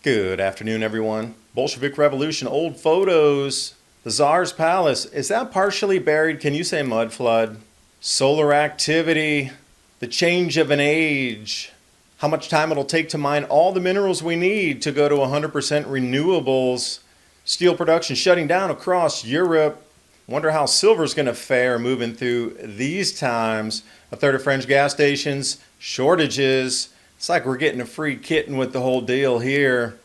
Good afternoon, everyone. Bolshevik Revolution, old photos. The Tsar's Palace, is that partially buried? Can you say mud flood? Solar activity, the change of an age, how much time it'll take to mine all the minerals we need to go to 100% renewables, steel production shutting down across Europe. Wonder how silver's going to fare moving through these times. A third of French gas stations, shortages. It's like we're getting a free kitten with the whole deal here.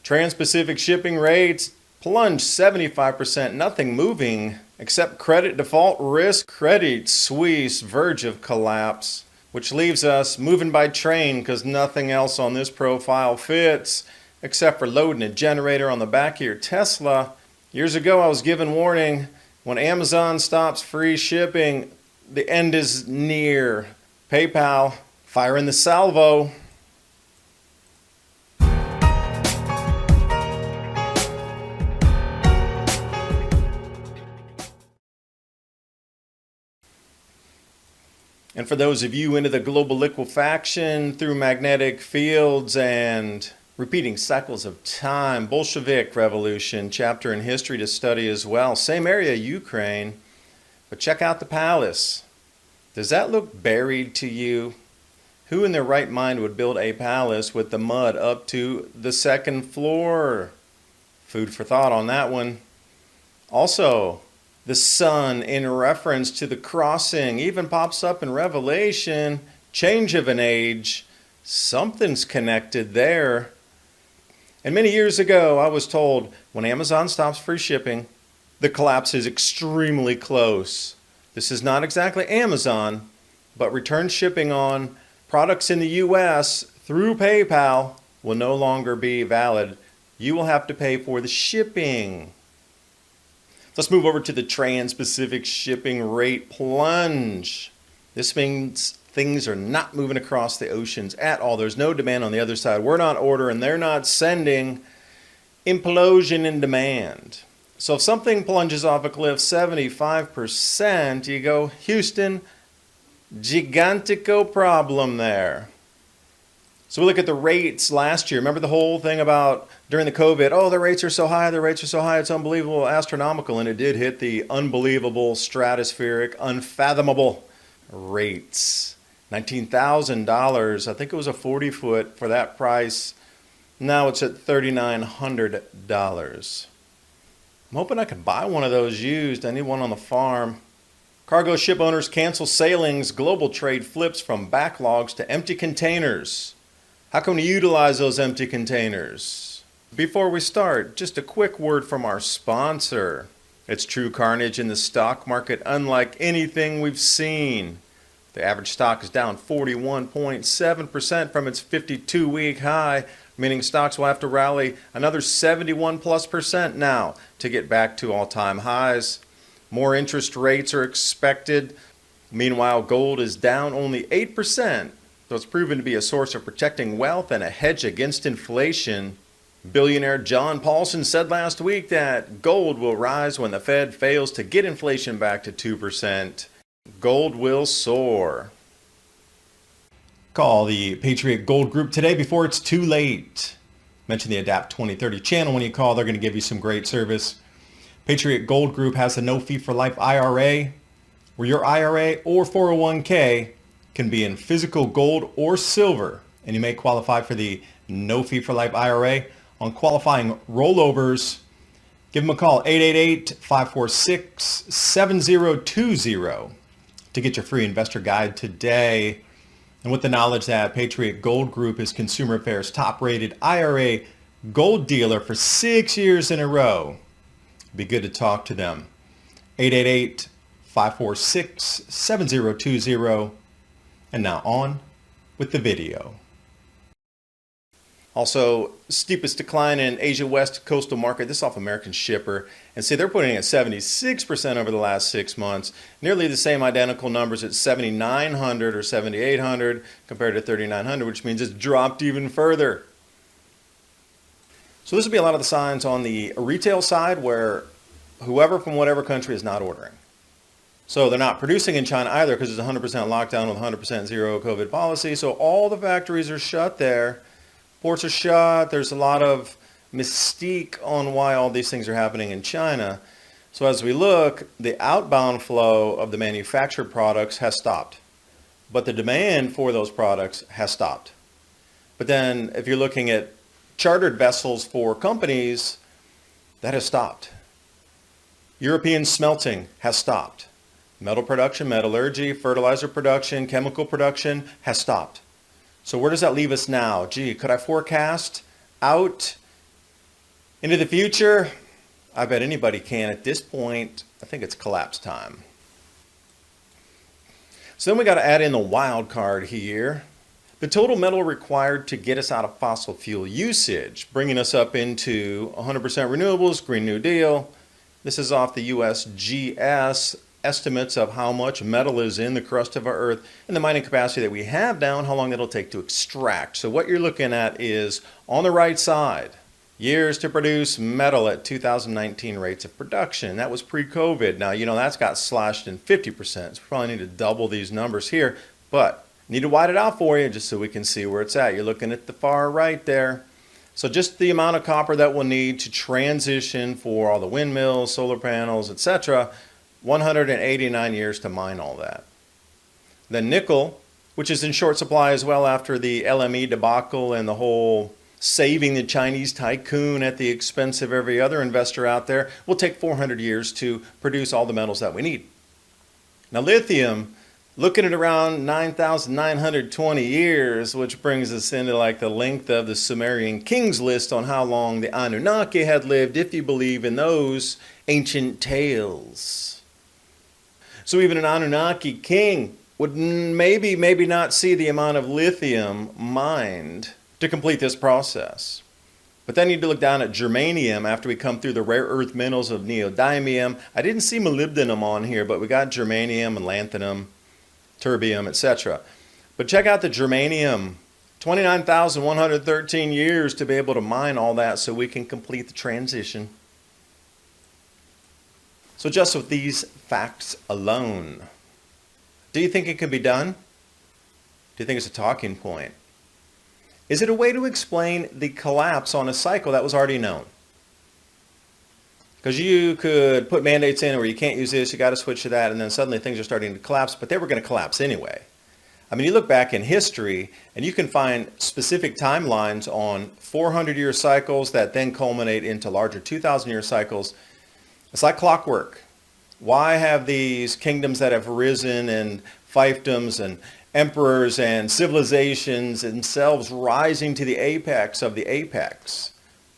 Trans-Pacific shipping rates plunged 75%, nothing moving except credit default risk. CreditSwiss verge of collapse, which leaves us moving by train because nothing else on this profile fits except for loading a generator on the back of your Tesla. Years ago I was given warning, when Amazon stops free shipping, the end is near. PayPal, fire in the salvo. And for those of you into the global liquefaction through magnetic fields and repeating cycles of time, Bolshevik Revolution, chapter in history to study as well. Same area, Ukraine, but check out the palace. Does that look buried to you? Who in their right mind would build a palace with the mud up to the second floor? Food for thought on that one. Also, the sun, in reference to the crossing, even pops up in Revelation. Change of an age. Something's connected there. And many years ago, I was told, when Amazon stops free shipping, the collapse is extremely close. This is not exactly Amazon, but return shipping on products in the U.S. through PayPal will no longer be valid. You will have to pay for the shipping. Let's move over to the Trans-Pacific shipping rate plunge. This means things are not moving across the oceans at all. There's no demand on the other side. We're not ordering, they're not sending. Implosion in demand. So if something plunges off a cliff 75%, you go, Houston, gigantico problem there. So we look at the rates last year. Remember the whole thing about during the COVID, oh, the rates are so high, it's unbelievable, astronomical. And it did hit the unbelievable, stratospheric, unfathomable rates. $19,000, I think it was a 40-foot for that price. Now it's at $3,900. I'm hoping I can buy one of those used. I need one on the farm. Cargo ship owners cancel sailings. Global trade flips from backlogs to empty containers. How can we utilize those empty containers? Before we start, just a quick word from our sponsor. It's true carnage in the stock market, unlike anything we've seen. The average stock is down 41.7% from its 52-week high, meaning stocks will have to rally another 71+% now to get back to all-time highs. More interest rates are expected. Meanwhile, gold is down only 8%. So it's proven to be a source of protecting wealth and a hedge against inflation. Billionaire John Paulson said last week that gold will rise when the Fed fails to get inflation back to 2%. Gold will soar. Call the Patriot Gold Group today before it's too late. Mention the Adapt 2030 channel when you call. They're going to give you some great service. Patriot Gold Group has a no fee for life IRA, where your IRA or 401k can be in physical gold or silver, and you may qualify for the no fee for life IRA on qualifying rollovers. Give them a call, 888-546-7020 to get your free investor guide today. And with the knowledge that Patriot Gold Group is Consumer Affairs top-rated IRA gold dealer for 6 years in a row, it'd be good to talk to them. 888-546-7020. And now on with the video. Also, steepest decline in Asia West coastal market. This off American Shipper. And see, they're putting in at 76% over the last 6 months. Nearly the same identical numbers at 7,900 or 7,800 compared to 3,900, which means it's dropped even further. So this would be a lot of the signs on the retail side where whoever from whatever country is not ordering. So they're not producing in China either because it's 100% lockdown with 100% zero COVID policy. So all the factories are shut there. Ports are shut. There's a lot of mystique on why all these things are happening in China. So as we look, the outbound flow of the manufactured products has stopped, but the demand for those products has stopped. But then if you're looking at chartered vessels for companies, that has stopped. European smelting has stopped. Metal production, metallurgy, fertilizer production, chemical production has stopped. So where does that leave us now? Gee, could I forecast out into the future? I bet anybody can at this point. I think it's collapse time. So then we got to add in the wild card here. The total metal required to get us out of fossil fuel usage, bringing us up into 100% renewables, Green New Deal. This is off the USGS estimates of how much metal is in the crust of our earth and the mining capacity that we have down, how long it'll take to extract. So what you're looking at is on the right side, years to produce metal at 2019 rates of production. That was pre-COVID. Now, that's got slashed in 50%. So we probably need to double these numbers here, but need to widen it out for you just so we can see where it's at. You're looking at the far right there. So just the amount of copper that we'll need to transition for all the windmills, solar panels, etc., 189 years to mine all that. Then nickel, which is in short supply as well after the LME debacle and the whole saving the Chinese tycoon at the expense of every other investor out there, will take 400 years to produce all the metals that we need. Now lithium, looking at around 9,920 years, which brings us into like the length of the Sumerian kings list on how long the Anunnaki had lived, if you believe in those ancient tales. So even an Anunnaki king would maybe not see the amount of lithium mined to complete this process. But then you need to look down at germanium after we come through the rare earth minerals of neodymium. I didn't see molybdenum on here, but we got germanium and lanthanum, terbium, etc. But check out the germanium, 29,113 years to be able to mine all that so we can complete the transition. So just with these facts alone, do you think it can be done? Do you think it's a talking point? Is it a way to explain the collapse on a cycle that was already known? Because you could put mandates in where you can't use this, you got to switch to that, and then suddenly things are starting to collapse, but they were going to collapse anyway. I mean, you look back in history and you can find specific timelines on 400-year cycles that then culminate into larger 2,000-year cycles. It's like clockwork. Why have these kingdoms that have risen and fiefdoms and emperors and civilizations themselves rising to the apex of the apex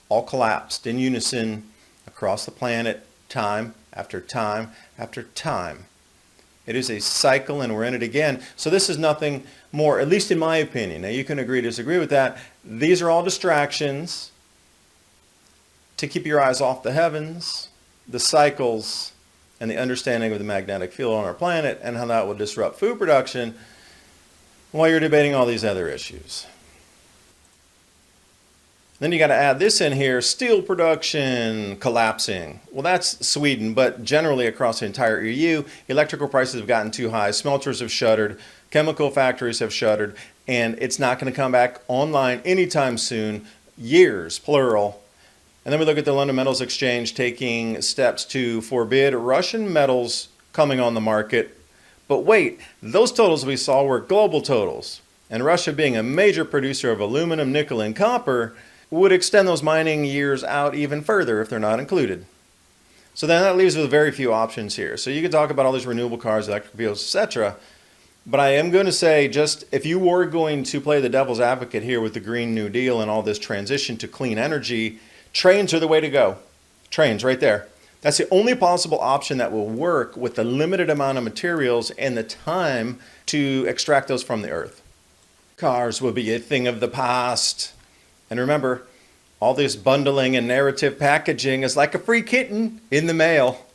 all collapsed in unison across the planet, time after time after time? It is a cycle and we're in it again. So this is nothing more, at least in my opinion. Now you can agree, disagree with that. These are all distractions to keep your eyes off the heavens, the cycles, and the understanding of the magnetic field on our planet and how that will disrupt food production while you're debating all these other issues. Then you got to add this in here, steel production collapsing. Well, that's Sweden, but generally across the entire EU, electrical prices have gotten too high, smelters have shuttered, chemical factories have shuttered, and it's not going to come back online anytime soon, years, plural. And then we look at the London Metals Exchange taking steps to forbid Russian metals coming on the market. But wait, those totals we saw were global totals. And Russia, being a major producer of aluminum, nickel, and copper, would extend those mining years out even further if they're not included. So then that leaves us with very few options here. So you can talk about all these renewable cars, electric vehicles, etc. But I am going to say, just if you were going to play the devil's advocate here with the Green New Deal and all this transition to clean energy, trains are the way to go. Trains right there. That's the only possible option that will work with the limited amount of materials and the time to extract those from the earth. Cars will be a thing of the past. And remember, all this bundling and narrative packaging is like a free kitten in the mail.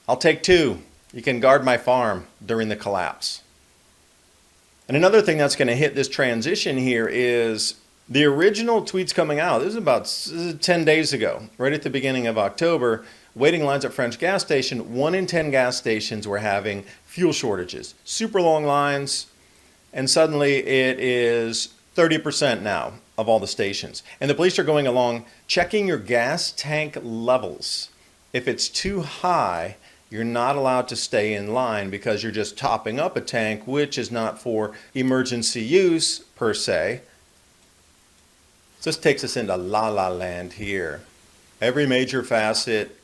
I'll take 2. You can guard my farm during the collapse. And another thing that's going to hit this transition here is the original tweets coming out. This is 10 days ago, right at the beginning of October. Waiting lines at French gas station. 1 in 10 gas stations were having fuel shortages. Super long lines. And suddenly it is 30% now of all the stations. And the police are going along checking your gas tank levels. If it's too high, you're not allowed to stay in line because you're just topping up a tank, which is not for emergency use per se. So this takes us into la la land here. Every major facet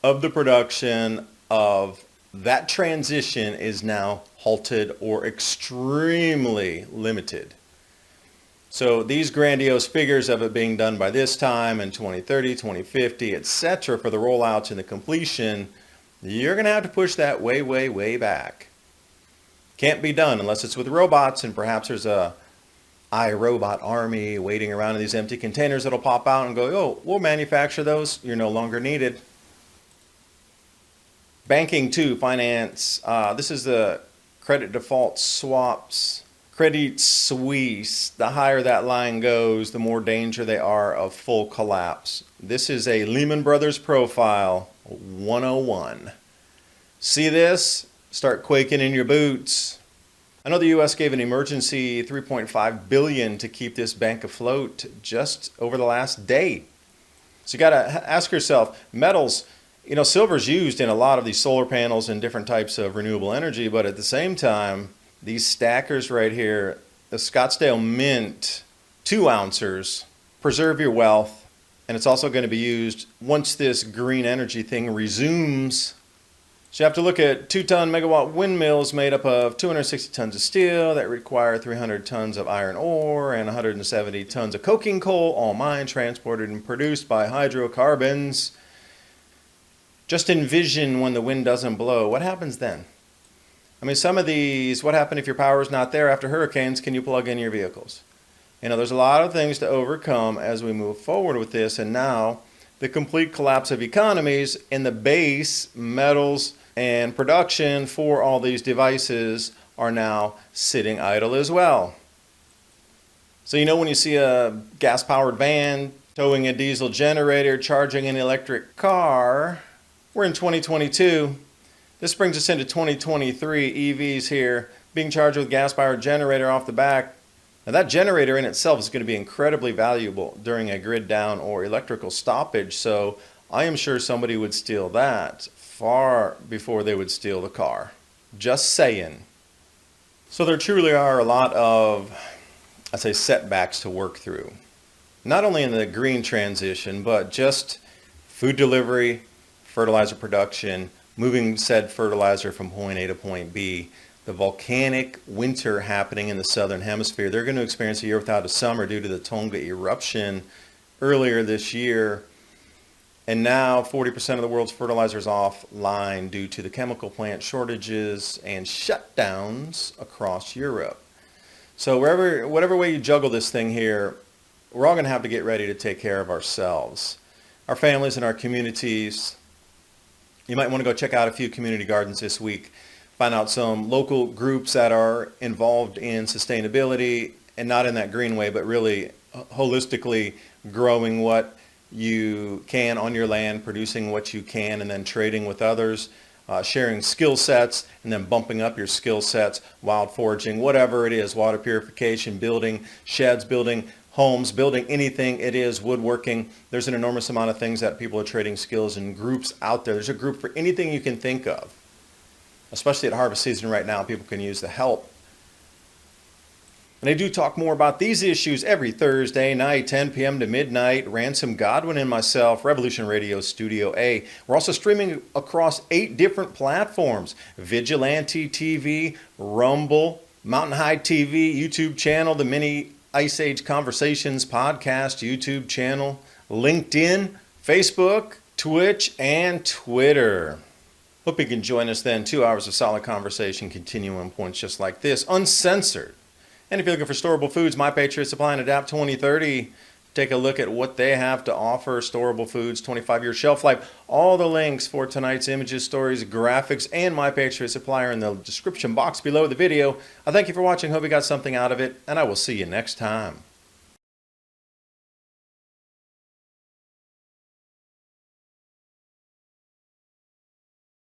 of the production of that transition is now halted or extremely limited. So these grandiose figures of it being done by this time in 2030, 2050, etc. for the rollouts and the completion, you're going to have to push that way, way, way back. Can't be done unless it's with robots, and perhaps there's a iRobot army waiting around in these empty containers that'll pop out and go, oh, we'll manufacture those. You're no longer needed. Banking too, finance. This is the credit default swaps. CreditSwiss, the higher that line goes, the more danger they are of full collapse. This is a Lehman Brothers profile 101. See this? Start quaking in your boots. I know the U.S. gave an emergency $3.5 billion to keep this bank afloat just over the last day. So you got to ask yourself, metals, silver's used in a lot of these solar panels and different types of renewable energy, but at the same time, these stackers right here, the Scottsdale Mint, 2 ounces, preserve your wealth, and it's also going to be used once this green energy thing resumes. So you have to look at 2-ton megawatt windmills made up of 260 tons of steel that require 300 tons of iron ore and 170 tons of coking coal, all mined, transported, and produced by hydrocarbons. Just envision when the wind doesn't blow. What happens then? I mean, some of these, what happened if your power is not there after hurricanes? Can you plug in your vehicles? There's a lot of things to overcome as we move forward with this. And now the complete collapse of economies in the base metals and production for all these devices are now sitting idle as well. So when you see a gas-powered van towing a diesel generator, charging an electric car, we're in 2022. This brings us into 2023, EVs here, being charged with gas-powered generator off the back. Now that generator in itself is going to be incredibly valuable during a grid down or electrical stoppage, so I am sure somebody would steal that far before they would steal the car. Just saying. So there truly are a lot of, setbacks to work through. Not only in the green transition, but just food delivery, fertilizer production, moving said fertilizer from point A to point B, the volcanic winter happening in the southern hemisphere. They're going to experience a year without a summer due to the Tonga eruption earlier this year. And now 40% of the world's fertilizer is offline due to the chemical plant shortages and shutdowns across Europe. So whatever way you juggle this thing here, we're all going to have to get ready to take care of ourselves, our families and our communities. You might want to go check out a few community gardens this week. Find out some local groups that are involved in sustainability, and not in that green way, but really holistically growing what you can on your land, producing what you can, and then trading with others, sharing skill sets, and then bumping up your skill sets, wild foraging, whatever it is, water purification, building sheds, building homes, building anything it is, woodworking. There's an enormous amount of things that people are trading skills in groups out there. There's a group for anything you can think of. Especially at harvest season right now, people can use the help. And I do talk more about these issues every Thursday night, 10 p.m. to midnight. Ransom Godwin and myself, Revolution Radio Studio A. We're also streaming across 8 different platforms: Vigilante TV, Rumble, Mountain High TV, YouTube channel, the Mini Ice Age Conversations podcast YouTube channel, LinkedIn, Facebook, Twitch, and Twitter. Hope you can join us then. 2 hours of solid conversation, continuing points just like this, uncensored. And if you're looking for storable foods, My Patriot Supply and Adapt 2030. Take a look at what they have to offer. Storable foods, 25-year shelf life. All the links for tonight's images, stories, graphics, and My Patriot Supply are in the description box below the video. I thank you for watching. Hope you got something out of it, and I will see you next time.